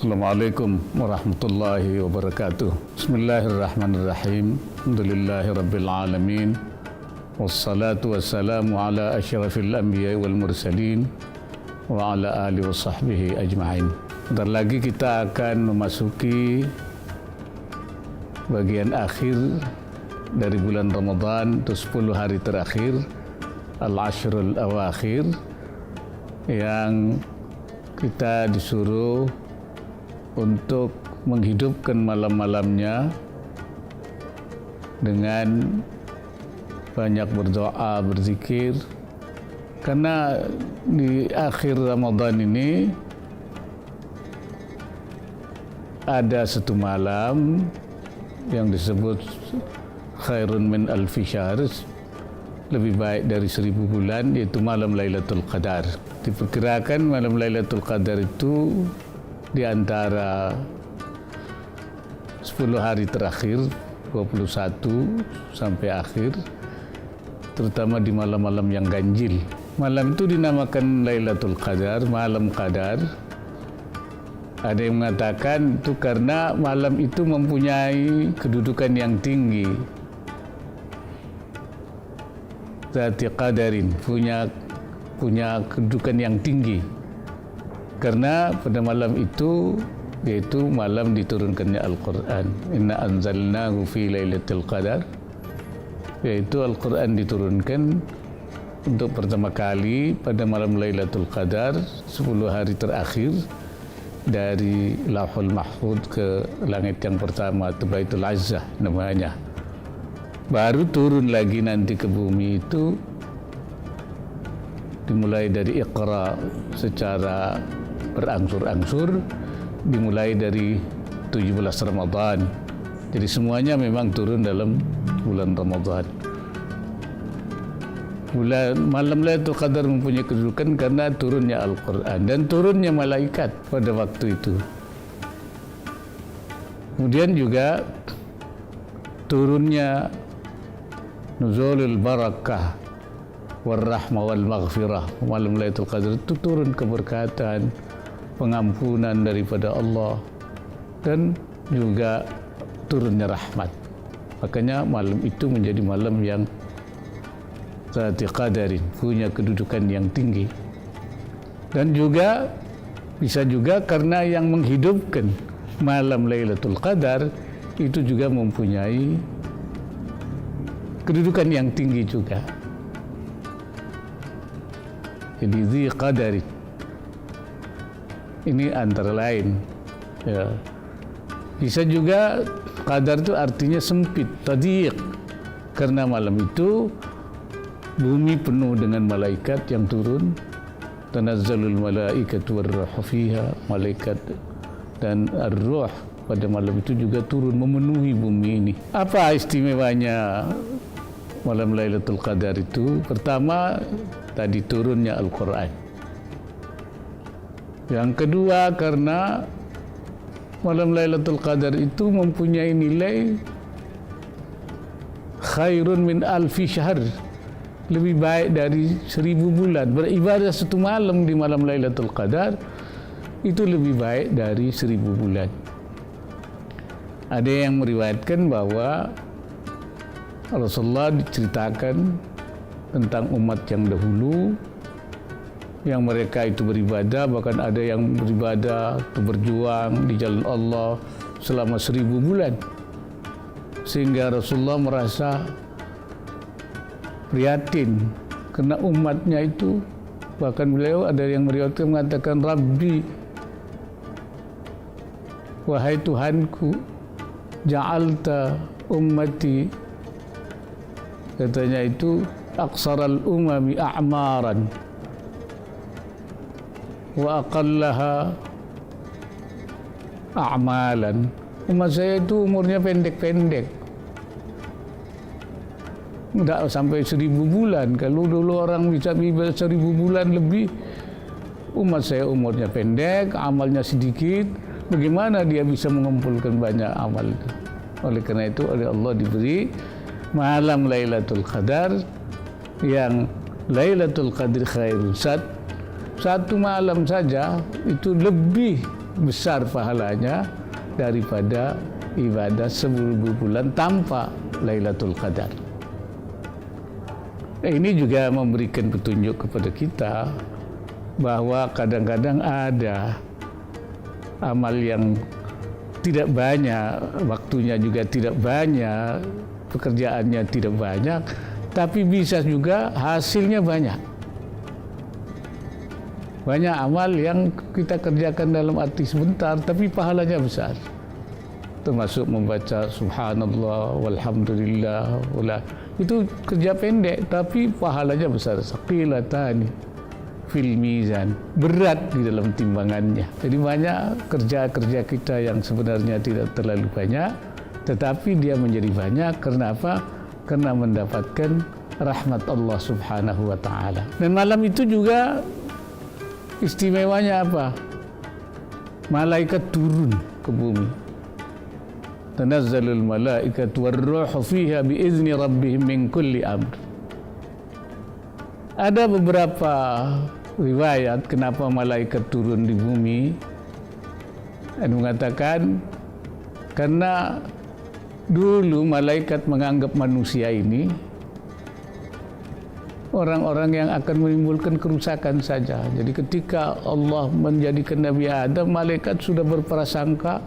Assalamualaikum warahmatullahi wabarakatuh. Bismillahirrahmanirrahim. Alhamdulillahi rabbil alamin. Wassalatu wassalamu ala asyrafil anbiya wal mursalin wa ala alihi wa sahbihi ajma'in. Bentar lagi kita akan memasuki bagian akhir dari bulan Ramadan, itu 10 hari terakhir, al-ashrul awakhir, yang kita disuruh untuk menghidupkan malam-malamnya dengan banyak berdoa, berzikir. Karena di akhir Ramadan ini ada satu malam yang disebut khairun min alfi syahr, lebih baik dari 1000 bulan, yaitu malam Lailatul Qadar. Diperkirakan malam Lailatul Qadar itu di antara 10 hari terakhir, 21 sampai akhir, terutama di malam-malam yang ganjil. Malam itu dinamakan Lailatul Qadar, malam Qadar. Ada yang mengatakan itu karena malam itu mempunyai kedudukan yang tinggi, Zati Qadarin, punya kedudukan yang tinggi. Karena pada malam itu, yaitu malam diturunkannya Al-Quran. Inna anzalnahu fi lailatul qadar, yaitu Al-Quran diturunkan untuk pertama kali pada malam Lailatul Qadar, 10 hari terakhir dari Lauhul Mahfuz ke langit yang pertama, itu Baitul Azzah namanya. Baru turun lagi nanti ke bumi itu dimulai dari Iqra secara berangsur-angsur, dimulai dari 17 Ramadan. Jadi semuanya memang turun dalam bulan Ramadan. Malam Lailatul Qadar mempunyai kedudukan karena turunnya Al-Quran dan turunnya malaikat pada waktu itu. Kemudian juga turunnya nuzulul barakah warahmah wal maghfirah. Malam Lailatul Qadar itu turun keberkatan, pengampunan daripada Allah, dan juga turunnya rahmat. Makanya malam itu menjadi malam yang Zati Qadarin, punya kedudukan yang tinggi. Dan juga bisa juga karena yang menghidupkan malam Lailatul Qadar itu juga mempunyai kedudukan yang tinggi juga. Jadi Zi Qadarin ini antara lain, ya. Bisa juga qadar itu artinya sempit, tadiq, karena malam itu bumi penuh dengan malaikat yang turun. Tanazzalul malaikatu warruhu fiha, malaikat dan ar-ruh pada malam itu juga turun memenuhi bumi ini. Apa istimewanya malam Lailatul Qadar itu? Pertama, tadi turunnya Al-Quran. Yang kedua, karena malam Lailatul Qadar itu mempunyai nilai khairun min alfi syahr, lebih baik dari 1000 bulan. Beribadah satu malam di malam Lailatul Qadar itu lebih baik dari 1000 bulan. Ada yang meriwayatkan bahwa Rasulullah diceritakan tentang umat yang dahulu, yang mereka itu beribadah, bahkan ada yang beribadah itu berjuang di jalan Allah selama 1000 bulan, sehingga Rasulullah merasa prihatin karena umatnya itu. Bahkan beliau ada yang meriwayatkan mengatakan, Rabbi, wahai Tuhanku, ja'alta ummati, katanya itu, aqsaral umami a'maran wa aqallaha a'malan. Umat saya itu umurnya pendek-pendek, tidak sampai 1000 bulan. Kalau dulu orang bisa beribadah 1000 bulan lebih, umat saya umurnya pendek, amalnya sedikit. Bagaimana dia bisa mengumpulkan banyak amal itu? Oleh karena itu, oleh Allah diberi malam Lailatul Qadar, yang Lailatul Qadar khairun, satu malam saja itu lebih besar pahalanya daripada ibadah 1000 bulan tanpa Lailatul Qadar. Ini juga memberikan petunjuk kepada kita bahwa kadang-kadang ada amal yang tidak banyak, waktunya juga tidak banyak, pekerjaannya tidak banyak, tapi bisa juga hasilnya banyak. Banyak amal yang kita kerjakan dalam arti sebentar, tapi pahalanya besar. Termasuk membaca subhanallah, walhamdulillah, itu kerja pendek, tapi pahalanya besar. Saqilatani fil mizan, berat di dalam timbangannya. Jadi banyak kerja-kerja kita yang sebenarnya tidak terlalu banyak, tetapi dia menjadi banyak. Karena apa? Karena mendapatkan rahmat Allah Subhanahu wa ta'ala. Dan malam itu juga istimewanya apa? Malaikat turun ke bumi. Tanazzalul malaikatu warruhu fiha biizni rabbihim min kulli amr. Ada beberapa riwayat kenapa malaikat turun di bumi. Ada mengatakan karena dulu malaikat menganggap manusia ini orang-orang yang akan menimbulkan kerusakan saja. Jadi ketika Allah menjadikan Nabi Adam, malaikat sudah berprasangka,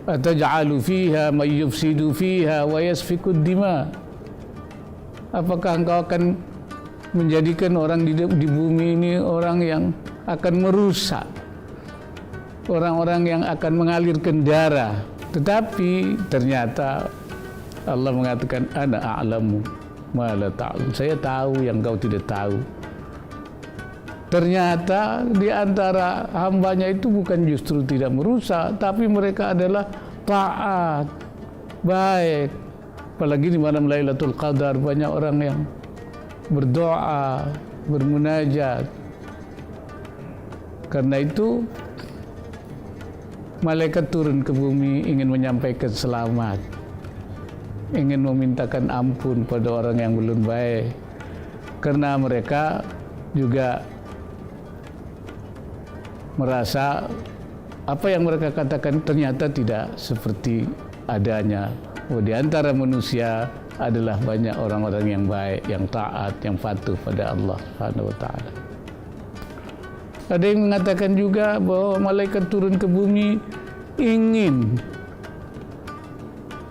ataj'alu fiha may yufsidu fiha wa yasfiku dima. Apakah engkau akan menjadikan orang di bumi ini orang yang akan merusak, orang-orang yang akan mengalirkan darah? Tetapi ternyata Allah mengatakan, ana a'lamu ma la ta'lam. Saya tahu yang kau tidak tahu. Ternyata di antara hambanya itu bukan justru tidak merusak, tapi mereka adalah taat, baik. Apalagi di malam Lailatul Qadar banyak orang yang berdoa, bermunajat. Karena itu malaikat turun ke bumi ingin menyampaikan selamat, ingin memintakan ampun pada orang yang belum baik, karena mereka juga merasa apa yang mereka katakan ternyata tidak seperti adanya. Di antara manusia adalah banyak orang-orang yang baik, yang taat, yang patuh pada Allah Subhanahu wa ta'ala. Ada yang mengatakan juga bahwa malaikat turun ke bumi ingin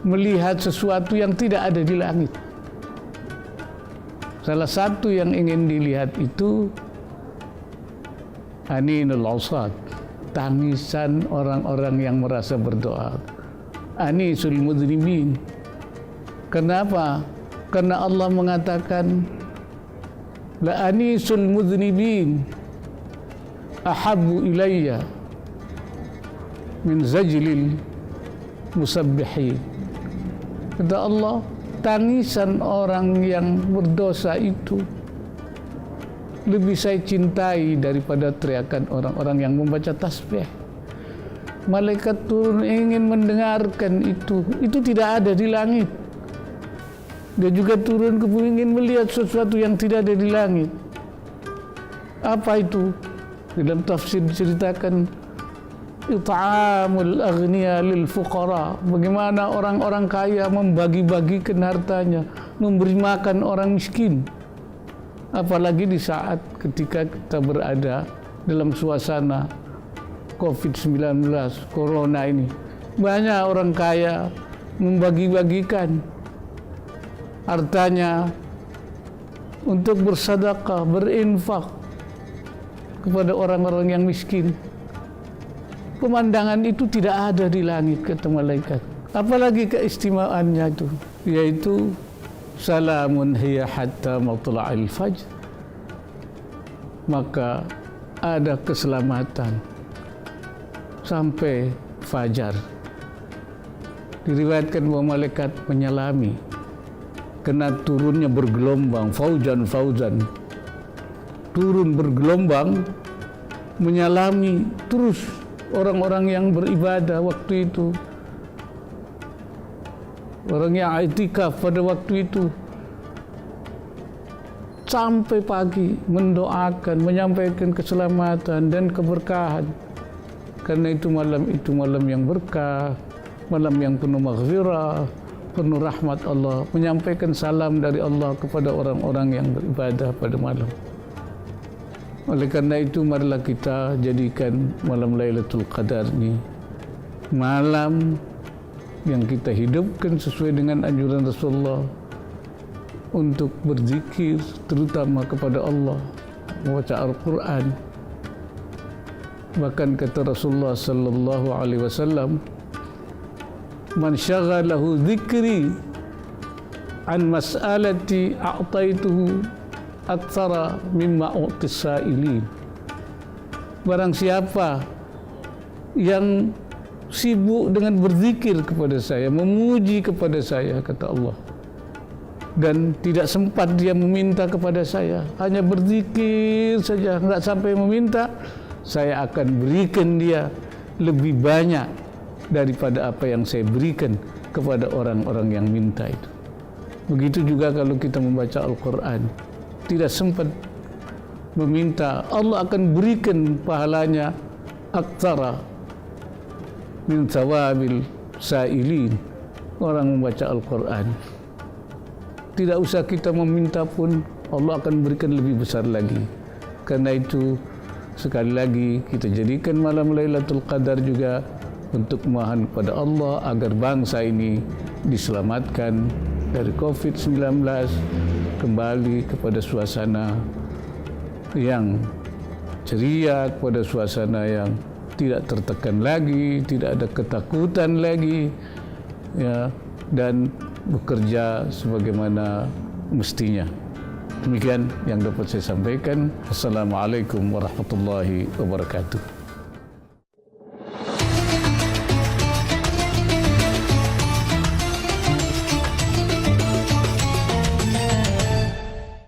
melihat sesuatu yang tidak ada di langit. Salah satu yang ingin dilihat itu aninul ausad, tangisan orang-orang yang merasa berdoa. Anisul mudhnibin. Kenapa? Karena Allah mengatakan la anisul mudhnibin ahabbu ilayya min zajlil musabbihin. Kata Allah, tangisan orang yang berdosa itu lebih saya cintai daripada teriakan orang-orang yang membaca tasbih. Malaikat turun ingin mendengarkan itu. Itu tidak ada di langit. Dia juga turun ke bumi ingin melihat sesuatu yang tidak ada di langit. Apa itu? Dalam tafsir diceritakan it'amul aghniya lil fuqara. Bagaimana orang-orang kaya membagi-bagikan hartanya, memberi makan orang miskin. Apalagi di saat ketika kita berada dalam suasana COVID-19, Corona ini. Banyak orang kaya membagi-bagikan hartanya untuk bersedekah, berinfak kepada orang-orang yang miskin. Pemandangan itu tidak ada di langit, kata malaikat. Apalagi keistimewaannya itu, yaitu salamun hiya hatta matla'il fajr. Maka ada keselamatan sampai fajar. Diriwayatkan bahwa malaikat menyelami karena turunnya bergelombang, fauzan, turun bergelombang, menyelami terus orang-orang yang beribadah waktu itu, orang yang i'tikaf pada waktu itu, sampai pagi mendoakan, menyampaikan keselamatan dan keberkahan. Karena itu malam yang berkah, malam yang penuh maghfirah, penuh rahmat Allah, menyampaikan salam dari Allah kepada orang-orang yang beribadah pada malam. Oleh karena itu, marilah kita jadikan malam Lailatul Qadar ini malam yang kita hidupkan sesuai dengan anjuran Rasulullah untuk berzikir, terutama kepada Allah, membaca Al-Quran. Bahkan kata Rasulullah sallallahu alaihi wasallam, "Man syaghalahu dzikri an mas'alati a'taituhu aktsara mimma u'tis sa'ilin." Barang siapa yang sibuk dengan berzikir kepada saya, memuji kepada saya, kata Allah, dan tidak sempat dia meminta kepada saya, hanya berzikir saja, enggak sampai meminta, saya akan berikan dia lebih banyak daripada apa yang saya berikan kepada orang-orang yang minta itu. Begitu juga kalau kita membaca Al-Quran, tidak sempat meminta, Allah akan berikan pahalanya aktsara min thawabil sa'ilin, orang membaca Al-Quran. Tidak usah kita meminta pun, Allah akan berikan lebih besar lagi. Karena itu, sekali lagi kita jadikan malam Lailatul Qadar juga untuk memohon kepada Allah agar bangsa ini diselamatkan dari COVID-19, kembali kepada suasana yang ceria, kepada suasana yang tidak tertekan lagi, tidak ada ketakutan lagi, ya, dan bekerja sebagaimana mestinya. Demikian yang dapat saya sampaikan. Assalamualaikum warahmatullahi wabarakatuh.